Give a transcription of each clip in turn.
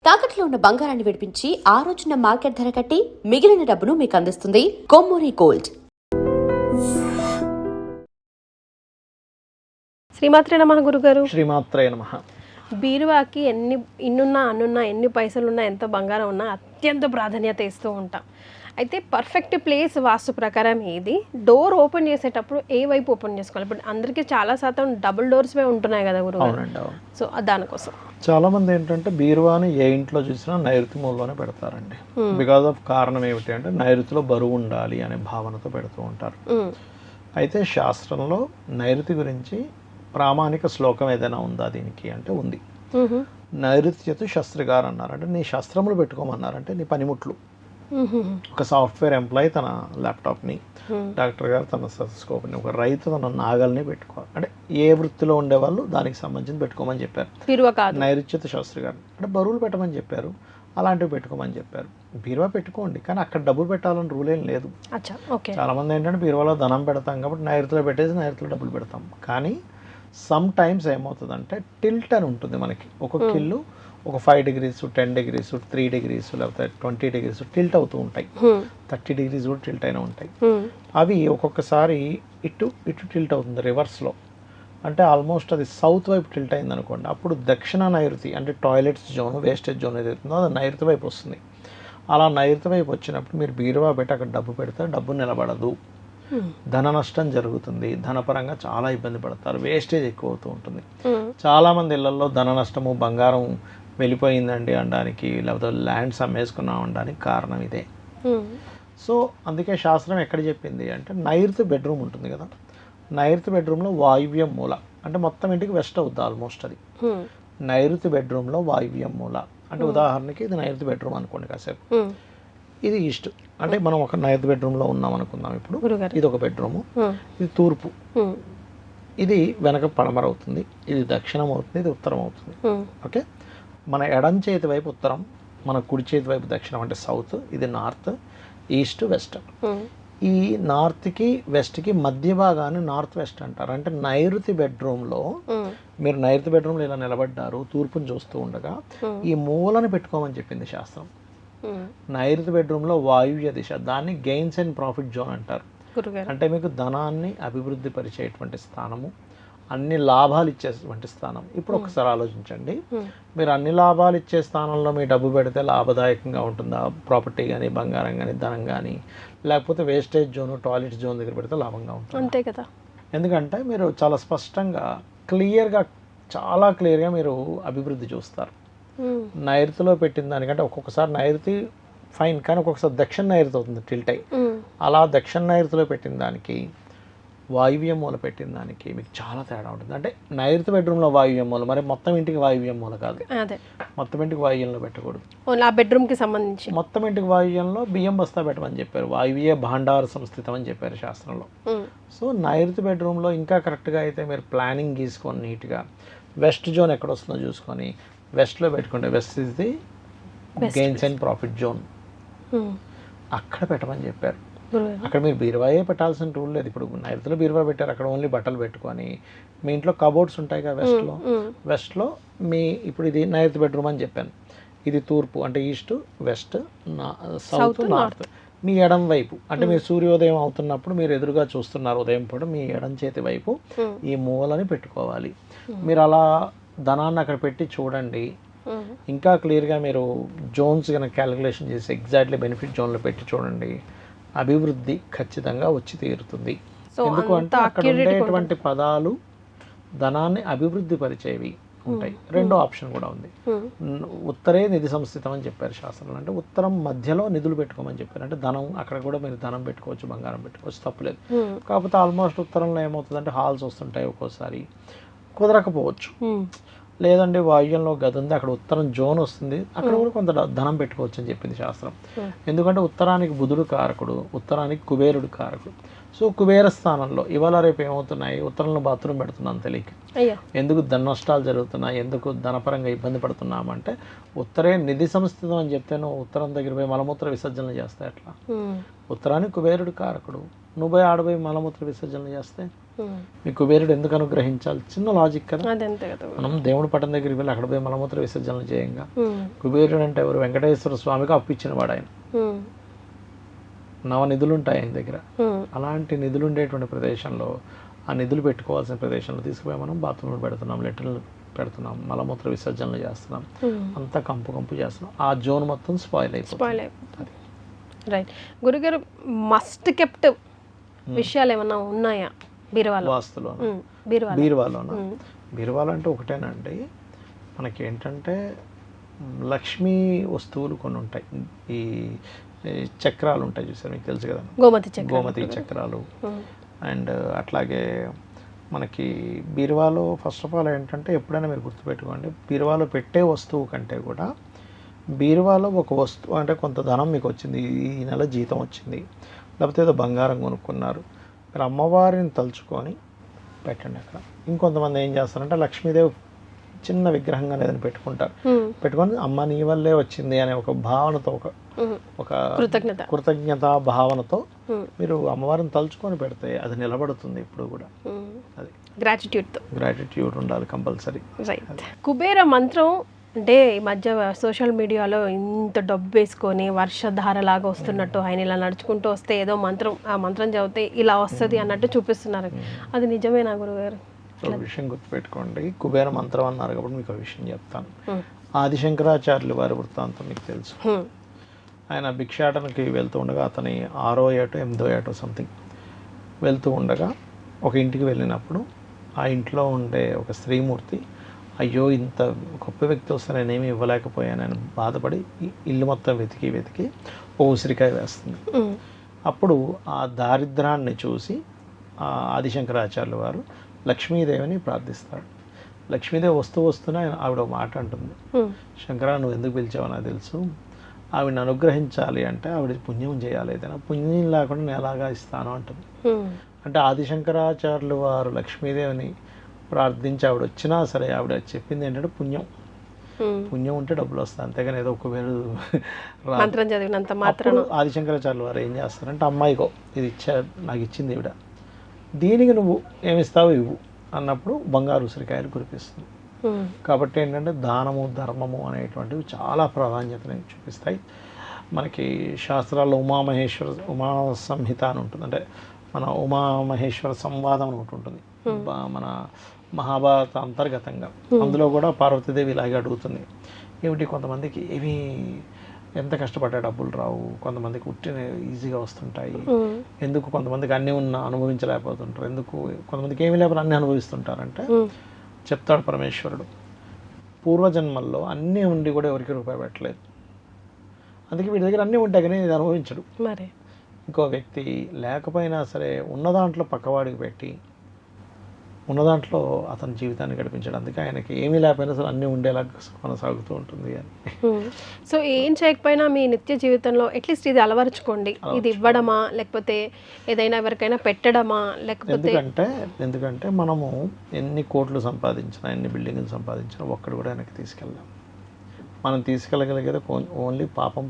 తాకట్లో ఉన్న బంగారాన్ని విడిపించి ఆ రోజున మార్కెట్ ధర కట్టి మిగిలిన డబ్బును మీకు అందిస్తుంది కొమ్మూరి గోల్డ్. శ్రీమాత్రే నమః గురుగారు. శ్రీమాత్రే నమః. బీరువాకి ఇన్నున్నా అన్నున్నా ఎన్ని పైసలున్నా ఎంత బంగారం ఉన్నా అత్యంత ప్రాధాన్యత ఇస్తూ ఉంటాం. అయితే పర్ఫెక్ట్ ప్లేస్ వాస్తు ప్రకారం ఏది, డోర్ ఓపెన్ చేసేటప్పుడు ఏ వైపు ఓపెన్ చేసుకోవాలి? ఇప్పుడు అందరికీ చాలా శాతం డబుల్ డోర్స్ ఉంటున్నాయి కదా గురుగారు. సో దానికోసం చాలా మంది ఏంటంటే బీరువాని ఏ ఇంట్లో చూసినా నైరుతి మూలలోనే పెడతారండి. బికాజ్ ఆఫ్ కారణం ఏమిటి అంటే నైరుతిలో బరువు ఉండాలి అనే భావనతో పెడుతూ ఉంటారు. అయితే శాస్త్రంలో నైరుతి గురించి ప్రామాణిక శ్లోకం ఏదైనా ఉందా దీనికి అంటే ఉంది. నైరుతి చేతు శస్త్రగారు అన్నారు, అంటే నీ శస్త్రములు పెట్టుకోమన్నారంటే నీ పనిముట్లు. ఒక సాఫ్ట్వేర్ ఎంప్లాయీ తన ల్యాప్టాప్ని, డాక్టర్ గారు తన స్కోప్ని, ఒక రైతు తన నాగల్ని పెట్టుకోవాలి. అంటే ఏ వృత్తిలో ఉండేవాళ్ళు దానికి సంబంధించి పెట్టుకోమని చెప్పారు. నైరుత్యత శాస్త్రి గారు అంటే బరువులు పెట్టమని చెప్పారు, అలాంటివి పెట్టుకోమని చెప్పారు. బీరువా పెట్టుకోండి, కానీ అక్కడ డబ్బులు పెట్టాలని రూల్ ఏం లేదు. చాలా మంది ఏంటంటే బీరువాలో ధనం పెడతాం కాబట్టి నైరుతిలో పెట్టేసి నైరుతిలో డబ్బులు పెడతాం. కానీ సమ్ టైమ్స్ ఏమవుతుందంటే టిల్ట్ అని ఉంటుంది మనకి. ఒక్కొక్క ఇల్లు ఒక 5 degrees 10 degrees 3 degrees లేకపోతే 20 degrees టిల్ట్ అవుతూ ఉంటాయి. 30 degrees కూడా టిల్ట్ అయినా ఉంటాయి. అవి ఒక్కొక్కసారి ఇటు టిల్ట్ అవుతుంది రివర్స్లో. అంటే ఆల్మోస్ట్ అది సౌత్ వైపు టిల్ట్ అయింది అనుకోండి, అప్పుడు దక్షిణ నైరుతి అంటే టాయిలెట్స్ జోన్, వేస్టేజ్ జోన్ ఏదైతుందో అది నైరుతి వైపు వస్తుంది. అలా నైరుతి వైపు వచ్చినప్పుడు మీరు బీరువా పెట్టి అక్కడ డబ్బు పెడితే డబ్బు నిలబడదు, ధన నష్టం జరుగుతుంది, ధనపరంగా చాలా ఇబ్బంది పడతారు, వేస్టేజ్ ఎక్కువ అవుతూ ఉంటుంది. చాలా మంది ఇళ్లలో ధన నష్టము, బంగారం వెళ్ళిపోయిందండి అనడానికి, లేకపోతే ల్యాండ్స్ అమ్మేసుకున్నాం అనడానికి కారణం ఇదే. సో అందుకే శాస్త్రం ఎక్కడ చెప్పింది అంటే నైరుతి బెడ్రూమ్ ఉంటుంది కదా, నైరుతి బెడ్రూమ్లో వాయువ్యం మూల అంటే మొత్తం ఇంటికి వెస్ట్ అవుతుంది ఆల్మోస్ట్. అది నైరుతి బెడ్రూమ్లో వాయువ్యం మూల అంటే ఉదాహరణకి ఇది నైరుతి బెడ్రూమ్ అనుకోండి కాసేపు, ఇది ఈస్ట్ అంటే మనం ఒక నైరుతి బెడ్రూమ్లో ఉన్నాం అనుకుందాం. ఇప్పుడు ఇది ఒక బెడ్రూము, ఇది తూర్పు, ఇది వెనక పడమర అవుతుంది, ఇది దక్షిణం అవుతుంది, ఇది ఉత్తరం అవుతుంది. ఓకే, మన ఎడం చేతి వైపు ఉత్తరం, మన కుడి చేతి వైపు దక్షిణం అంటే సౌత్, ఇది నార్త్, ఈస్ట్, వెస్ట్. ఈ నార్త్కి వెస్ట్కి మధ్య భాగాన్ని నార్త్ వెస్ట్ అంటారు. అంటే నైరుతి బెడ్రూమ్లో మీరు నైరుతి బెడ్రూమ్లో ఇలా నిలబడ్డారు, తూర్పుని చూస్తూ ఉండగా ఈ మూలని పెట్టుకోమని చెప్పింది శాస్త్రం. నైరుతి బెడ్రూమ్లో వాయువ్య దిశ, దాన్ని గెయిన్స్ అండ్ ప్రాఫిట్ జోన్ అంటారు. అంటే మీకు ధనాన్ని అభివృద్ధి పరిచేటువంటి స్థానము, అన్ని లాభాలు ఇచ్చేటువంటి స్థానం. ఇప్పుడు ఒకసారి ఆలోచించండి, మీరు అన్ని లాభాలు ఇచ్చే స్థానంలో మీ డబ్బు పెడితే లాభదాయకంగా ఉంటుందా? ప్రాపర్టీ కానీ, బంగారం కానీ, ధనం కానీ, లేకపోతే వేస్టేజ్ జోన్, టాయిలెట్ జోన్ దగ్గర పెడితే లాభంగా ఉంటుంది అంతే కదా. ఎందుకంటే మీరు చాలా స్పష్టంగా క్లియర్గా, చాలా క్లియర్గా మీరు అభివృద్ధి చూస్తారు. నైరుతిలో పెట్టిన దానికంటే ఒక్కొక్కసారి నైరుతి ఫైన్, కానీ ఒక్కొక్కసారి దక్షిణ నైరుతి అవుతుంది టిల్ట్ అయ్యి. అలా దక్షిణ నైరుతిలో పెట్టిన దానికి, వాయువ్యం మూల పెట్టిన దానికి మీకు చాలా తేడా ఉంటుంది. అంటే నైరుతి బెడ్రూమ్లో వాయువ్యం మూల, మరి మొత్తం ఇంటికి వాయువ్యం మూల కాదు, మొత్తం ఇంటికి వాయువ్యంలో పెట్టకూడదు. ఆ బెడ్రూమ్కి సంబంధించి మొత్తం ఇంటికి వాయువ్యంలో బియ్యం బస్తా పెట్టమని చెప్పారు, వాయువ్య భాండార సంస్థితం అని చెప్పారు శాస్త్రంలో. సో నైరుతి బెడ్రూమ్లో ఇంకా కరెక్ట్గా అయితే మీరు ప్లానింగ్ గీసుకొని నీట్గా వెస్ట్ జోన్ ఎక్కడ వస్తుందో చూసుకొని వెస్ట్లో పెట్టుకుంటే, west is the gains and profit zone, అక్కడ పెట్టమని చెప్పారు. అక్కడ మీరు బీరువాయే పెట్టాల్సిన రూల్ లేదు. ఇప్పుడు నైరుతిలో బీరువా పెట్టారు, అక్కడ ఓన్లీ బట్టలు పెట్టుకొని మీ ఇంట్లో కబోర్డ్స్ ఉంటాయి కదా వెస్ట్లో మీ, ఇప్పుడు ఇది నైరుతి బెడ్రూమ్ అని చెప్పాను, ఇది తూర్పు అంటే ఈస్ట్, వెస్ట్, సౌత్, నార్త్. మీ ఎడం వైపు అంటే మీరు సూర్యోదయం అవుతున్నప్పుడు మీరు ఎదురుగా చూస్తున్నారు ఉదయం పూట, మీ ఎడం చేతి వైపు ఈ మూలని పెట్టుకోవాలి. మీరు అలా ధనాన్ని అక్కడ పెట్టి చూడండి, ఇంకా క్లియర్గా మీరు జోన్స్ కనుక క్యాలిక్యులేషన్ చేసి ఎగ్జాక్ట్లీ బెనిఫిట్ జోన్లో పెట్టి చూడండి, అభివృద్ధి ఖచ్చితంగా వచ్చి తీరుతుంది. ఎందుకంటే అక్కడ ఉండేటువంటి పదాలు ధనాన్ని అభివృద్ధి పరిచేవి ఉంటాయి. రెండో ఆప్షన్ కూడా ఉంది, ఉత్తరే నిధి సంస్థితం అని చెప్పారు శాస్త్రంలో. అంటే ఉత్తరం మధ్యలో నిధులు పెట్టుకోమని చెప్పారు. అంటే ధనం, అక్కడ కూడా మీరు ధనం పెట్టుకోవచ్చు, బంగారం పెట్టుకోవచ్చు, తప్పులేదు. కాకపోతే ఆల్మోస్ట్ ఉత్తరంలో ఏమవుతుందంటే హాల్స్ వస్తుంటాయి, ఒక్కోసారి కుదరకపోవచ్చు. లేదండి వాయువ్యంలో గది ఉంది, అక్కడ ఉత్తరం జోన్ వస్తుంది, అక్కడ కూడా కొంత ధనం పెట్టుకోవచ్చు అని చెప్పింది శాస్త్రం. ఎందుకంటే ఉత్తరానికి బుధుడు కారకుడు, ఉత్తరానికి కుబేరుడు కారకుడు. సో కుబేర స్థానంలో ఇవాళ రేపు ఏమవుతున్నాయి, ఉత్తరంలో బాత్రూమ్ పెడుతున్నాను తెలియక, ఎందుకు ధన నష్టాలు జరుగుతున్నాయి, ఎందుకు ధనపరంగా ఇబ్బంది పడుతున్నామంటే ఉత్తరే నిధి సంస్థితం అని చెప్తే నువ్వు ఉత్తరం దగ్గర పోయి మలమూత్ర విసర్జనలు చేస్తాయి. అట్లా ఉత్తరానికి కుబేరుడు కారకుడు, నువ్వు పోయి ఆడపోయి మలమూత్ర విసర్జనలు చేస్తే మీ కుబేరుడు ఎందుకు అనుగ్రహించాలి? చిన్న లాజిక్ కదా. అదంతే కదా. మనం దేవుడి పట్టం దగ్గరికి వెళ్ళి అక్కడ పోయి మలమూత్ర విసర్జనలు చేయంగా కుబేరుడు అంటే ఎవరు? వెంకటేశ్వర స్వామికి అప్పిచ్చిన వాడు ఆయన. నిధులు ఉంటాయి ఆయన దగ్గర. అలాంటి నిధులు ఉండేటువంటి ప్రదేశంలో, ఆ నిధులు పెట్టుకోవాల్సిన ప్రదేశంలో తీసుకుపోయి మనం బాత్రూమ్లు పెడుతున్నాం, లెటర్లు పెడుతున్నాం, మలమూత్ర విసర్జనలు చేస్తున్నాం, అంతా కంపు చేస్తున్నాం. ఆ జోన్ మొత్తం స్పాయిల్ అయిపోతుంది. రైట్ గురుగారు, మస్ట్ కెప్ట్ విషయాలు ఏమన్నా ఉన్నాయా బీరువాలో? వాస్తులో బీరువాలో అంటే ఒకటేనండి, మనకేంటంటే లక్ష్మీ వస్తువులు కొన్ని ఉంటాయి. ఈ చక్రాలు ఉంటాయి చూసారు, మీకు తెలుసు కదా, గోమతి చక్రాలు. అండ్ అట్లాగే మనకి బీరువాలో ఫస్ట్ ఆఫ్ ఆల్ ఏంటంటే, ఎప్పుడైనా మీరు గుర్తుపెట్టుకోండి, బీరువాలో పెట్టే వస్తువు కంటే కూడా బీరువాలో ఒక వస్తువు అంటే కొంత ధనం మీకు వచ్చింది, ఈ నెల జీతం వచ్చింది, లేకపోతే ఏదో బంగారం కొనుక్కున్నారు, మీరు అమ్మవారిని తలుచుకొని పెట్టండి అక్కడ. ఇంకొంతమంది ఏం చేస్తారంటే లక్ష్మీదేవి చిన్న విగ్రహంగా ఏదైనా పెట్టుకుంటారు, పెట్టుకొని అమ్మ నీ వల్లే వచ్చింది అనే ఒక భావనతో, ఒక కృతజ్ఞత భావనతో మీరు అమ్మవారిని తలుచుకొని పెడితే అది నిలబడుతుంది ఇప్పుడు కూడా. అది గ్రాటిట్యూడ్ ఉండాలి కంపల్సరీ. కుబేర మంత్రం అంటే ఈ మధ్య సోషల్ మీడియాలో ఇంత డబ్బు వేసుకొని వర్షధారలాగా వస్తున్నట్టు, ఆయన ఇలా నడుచుకుంటూ వస్తే ఏదో మంత్రం, ఆ మంత్రం చదివితే ఇలా వస్తుంది అన్నట్టు చూపిస్తున్నారు. అది నిజమేనా గురుగారు? ఒక విషయం గుర్తుపెట్టుకోండి, కుబేర మంత్రం అన్నారు కాబట్టి మీకు ఒక విషయం చెప్తాను. ఆదిశంకరాచార్యులు వారి వృత్తాంతం మీకు తెలుసు. ఆయన భిక్షాటనకి వెళ్తూ ఉండగా, అతని 6వ ఏటో 8వ ఏటో సంథింగ్ వెళ్తూ ఉండగా ఒక ఇంటికి వెళ్ళినప్పుడు ఆ ఇంట్లో ఉండే ఒక స్త్రీమూర్తి, అయ్యో ఇంత గొప్ప వ్యక్తి వస్తే నేనేమి ఇవ్వలేకపోయాను అని బాధపడి ఇల్లు మొత్తం వెతికి ఓ ఉసిరికాయ వేస్తుంది. అప్పుడు ఆ దారిద్రాన్ని చూసి ఆదిశంకరాచార్యుల వారు లక్ష్మీదేవిని ప్రార్థిస్తాడు. లక్ష్మీదేవి వస్తూనే ఆవిడ మాట అంటుంది, శంకరా నువ్వు ఎందుకు పిలిచావో నాకు తెలుసు, ఆవిడని అనుగ్రహించాలి అంటే ఆవిడ పుణ్యం చేయాలి, ఏదైనా పుణ్యం లేకుండా నేను ఎలాగా ఇస్తాను అంటుంది. అంటే ఆదిశంకరాచార్యులు వారు లక్ష్మీదేవిని ప్రార్థించి ఆవిడ వచ్చినా సరే ఆవిడ చెప్పింది ఏంటంటే పుణ్యం ఉంటే డబ్బులు వస్తాయి, అంతేగాని ఏదో ఒక వేరు ఆదిశంకరాచార్యులు వారు ఏం చేస్తారంటే, అమ్మాయికో ఇది నాకు ఇచ్చింది ఈవిడ, దీనికి నువ్వు ఏమిస్తావు ఇవ్వు అన్నప్పుడు బంగారు ఉసిరికాయలు కురిపిస్తుంది. కాబట్టి ఏంటంటే దానము ధర్మము అనేటువంటివి చాలా ప్రాధాన్యతని చూపిస్తాయి. మనకి శాస్త్రాల్లో ఉమా సంహిత అని ఉంటుంది, అంటే మన ఉమామహేశ్వర సంవాదం అని ఒకటి ఉంటుంది మన మహాభారత అంతర్గతంగా. అందులో కూడా పార్వతీదేవి ఇలాగే అడుగుతుంది, ఏమిటి కొంతమందికి ఏమీ ఎంత కష్టపడ్డా డబ్బులు రావు, కొంతమందికి ఉట్టిన ఈజీగా వస్తుంటాయి, ఎందుకు కొంతమందికి అన్నీ ఉన్న అనుభవించలేకపోతుంటారు, ఎందుకు కొంతమందికి ఏమీ లేకపోతే అన్నీ అనుభవిస్తుంటారంటే చెప్తాడు పరమేశ్వరుడు, పూర్వజన్మల్లో అన్నీ ఉండి కూడా ఎవరికి రూపాయి పెట్టలేదు, అందుకే వీడి దగ్గర అన్నీ ఉంటాయి కానీ ఇది అనుభవించడు. మరి ఇంకో వ్యక్తి లేకపోయినా సరే ఉన్న దాంట్లో పక్కవాడికి పెట్టి ఉన్న దాంట్లో అతని జీవితాన్ని గడిపించడం, అందుకే ఆయనకి ఏమీ లేకపోయినా సరే అన్నీ ఉండేలా కొనసాగుతూ ఉంటుంది అని. సో ఏం చేయకపోయినా మీ నిత్య జీవితంలో అట్లీస్ట్ ఇది అలవరుచుకోండి, ఇది ఇవ్వడమా లేకపోతే ఏదైనా ఎవరికైనా పెట్టడమా, లేకపోతే ఎందుకంటే మనము ఎన్ని కోట్లు సంపాదించినా ఎన్ని బిల్డింగ్లు సంపాదించినా ఒక్కడు కూడా వెనక్కి తీసుకెళ్ళాం. మనం తీసుకెళ్ళగలిగేది ఓన్లీ పాపం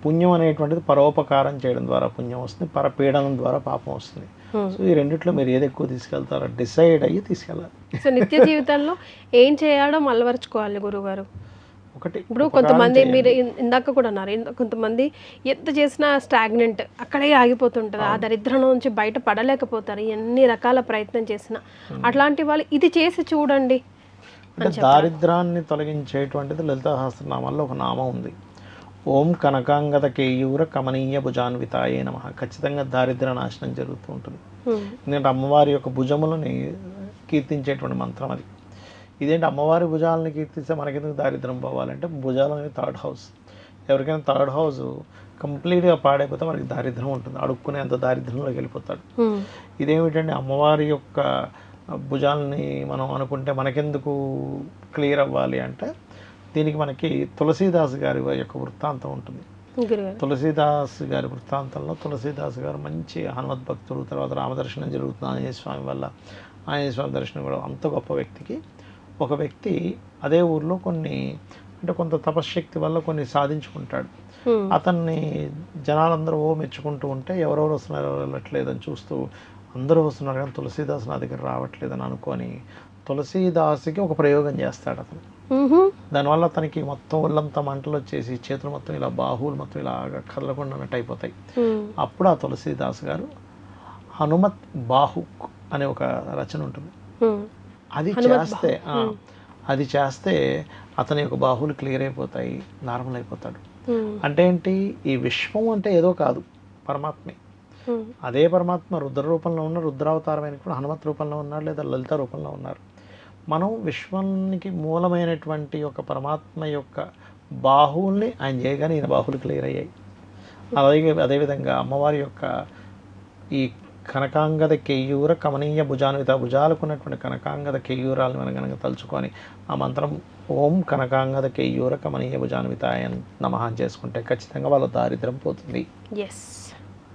పుణ్యం అనేటువంటిది పరోపకారం చేయడం ద్వారా పుణ్యం వస్తుంది, పరపీడనం ద్వారా పాపం వస్తుంది. సో ఈ రెండిట్లో మీరు ఏది ఎక్కువ తీసుకెళ్తారో డిసైడ్ అయ్యి తీసుకెళ్ళాలి. సో నిత్య జీవితంలో ఏం చేయడం అలవరుచుకోవాలి గురుగారు? ఒకటి, ఇప్పుడు కొంతమంది మీరు ఇందాక కూడా అన్నారు, కొంతమంది ఎంత చేసినా స్టాగ్నెంట్ అక్కడే ఆగిపోతుంటారు, ఆ దరిద్రం నుంచి బయట పడలేకపోతారు ఎన్ని రకాల ప్రయత్నం చేసినా. అట్లాంటి వాళ్ళు ఇది చేసి చూడండి. అంటే దారిద్రాన్ని తొలగించేటువంటిది లలితా సహస్రనామాల్లో ఒక నామం ఉంది, ఓం కనకాంగద కేయూర కమనీయ భుజాన్వితాయే నమః. ఖచ్చితంగా దారిద్ర నాశనం జరుగుతూ ఉంటుంది. ఎందుకంటే అమ్మవారి యొక్క భుజములని కీర్తించేటువంటి మంత్రం అది. ఇదేంటి అమ్మవారి భుజాలను కీర్తిస్తే మనకెందుకు దారిద్రం పోవాలంటే, భుజాలు అనేది 3rd హౌస్. ఎవరికైనా 3rd హౌస్ కంప్లీట్గా పాడైపోతే మనకి దారిద్రం ఉంటుంది, అడుక్కునే అంత దారిద్రంలోకి వెళ్ళిపోతాడు. ఇదేమిటంటే అమ్మవారి యొక్క భుజాలని మనం అనుకుంటే మనకెందుకు క్లియర్ అవ్వాలి అంటే, దీనికి మనకి తులసీదాస్ గారి యొక్క వృత్తాంతం ఉంటుంది. తులసీదాస్ గారి వృత్తాంతంలో తులసీదాస్ గారు మంచి హనుమద్భక్తుడు, తర్వాత రామదర్శనం జరుగుతుంది ఆంజనేయ స్వామి వల్ల, ఆంజనేయ స్వామి దర్శనం కూడా. అంత గొప్ప వ్యక్తికి ఒక వ్యక్తి అదే ఊర్లో కొంత తపశ్శక్తి వల్ల కొన్ని సాధించుకుంటాడు. అతన్ని జనాలందరూ మెచ్చుకుంటూ ఉంటే ఎవరెవరు వస్తున్నారు ఎవరు వెళ్ళట్లేదని చూస్తూ అందరూ వస్తున్నారు కానీ తులసీదాస్ నా దగ్గర రావట్లేదని అనుకొని తులసీదాస్కి ఒక ప్రయోగం చేస్తాడు అతను. దానివల్ల అతనికి మొత్తం ఒళ్ళంతా మంటలు వచ్చేసి చేతులు మొత్తం ఇలా బాహువులు మొత్తం ఇలాగా కదలకుండా అయిపోతాయి. అప్పుడు ఆ తులసీదాస్ గారు హనుమత్ బాహుక్ అనే ఒక రచన ఉంటుంది. అది చేస్తే అతని యొక్క బాహువులు క్లియర్ అయిపోతాయి, నార్మల్ అయిపోతాడు. అంటే ఏంటి, ఈ విశ్వం అంటే ఏదో కాదు, పరమాత్మే. అదే పరమాత్మ రుద్ర రూపంలో ఉన్న రుద్రావతారమైన కూడా హనుమత్ రూపంలో ఉన్నాడు, లేదా లలిత రూపంలో ఉన్నారు. మనం విశ్వానికి మూలమైనటువంటి ఒక పరమాత్మ యొక్క బాహువుల్ని ఆయన చేయగానే ఈయన బాహువులు క్లియర్ అయ్యాయి. అదేవిధంగా అమ్మవారి యొక్క ఈ కనకాంగద కేయూర కమనీయ భుజాన్విత, భుజాలకు ఉన్నటువంటి కనకాంగద కేయూరాలను మనం కనుక తలుచుకొని ఆ మంత్రం ఓం కనకాంగద కేయూర కమనీయ భుజాన్వితాయ నమః చేసుకుంటే ఖచ్చితంగా వాళ్ళ దారిద్ర్యం పోతుంది. ఎస్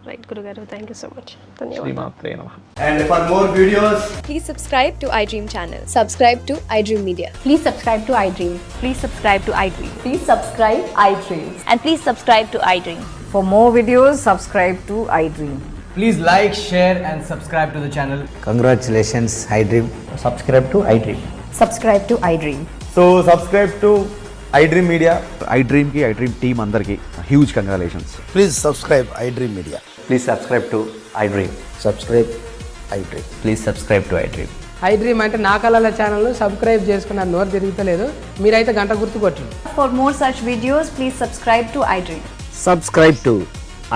రైట్ గురుగారు, థ్యాంక్ యూ సో మచ్. ధన్యవాదాలు. శ్రీమాత్రే నమః. And for more videos, Please subscribe to iDream channel. Subscribe to iDream Media. Please subscribe to iDream. Please subscribe to iDream. Please subscribe iDream. And please subscribe to iDream. For more videos, subscribe to iDream. please like, share and subscribe to the channel. Congratulations, iDream. Subscribe to iDream. Subscribe to iDream. So subscribe to iDream Media. iDream ki iDream team అందరికి huge congratulations. Please subscribe iDream Media. Please subscribe to iDream. Subscribe iDream. Please subscribe to iDream. iDream అంటే నా కళల channel subscribe చేసుకున్న నోరు తిరుగుతలేదు, మీరైతే గంట గుర్తు కొట్టండి. For more such videos, please subscribe to iDream. Subscribe to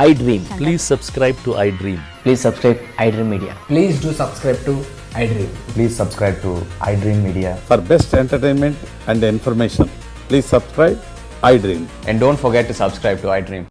iDream. Please subscribe to iDream. Please subscribe iDream Media. Please do subscribe to iDream. Please subscribe to iDream Media. For best entertainment and information, please subscribe iDream. And don't forget to subscribe to iDream.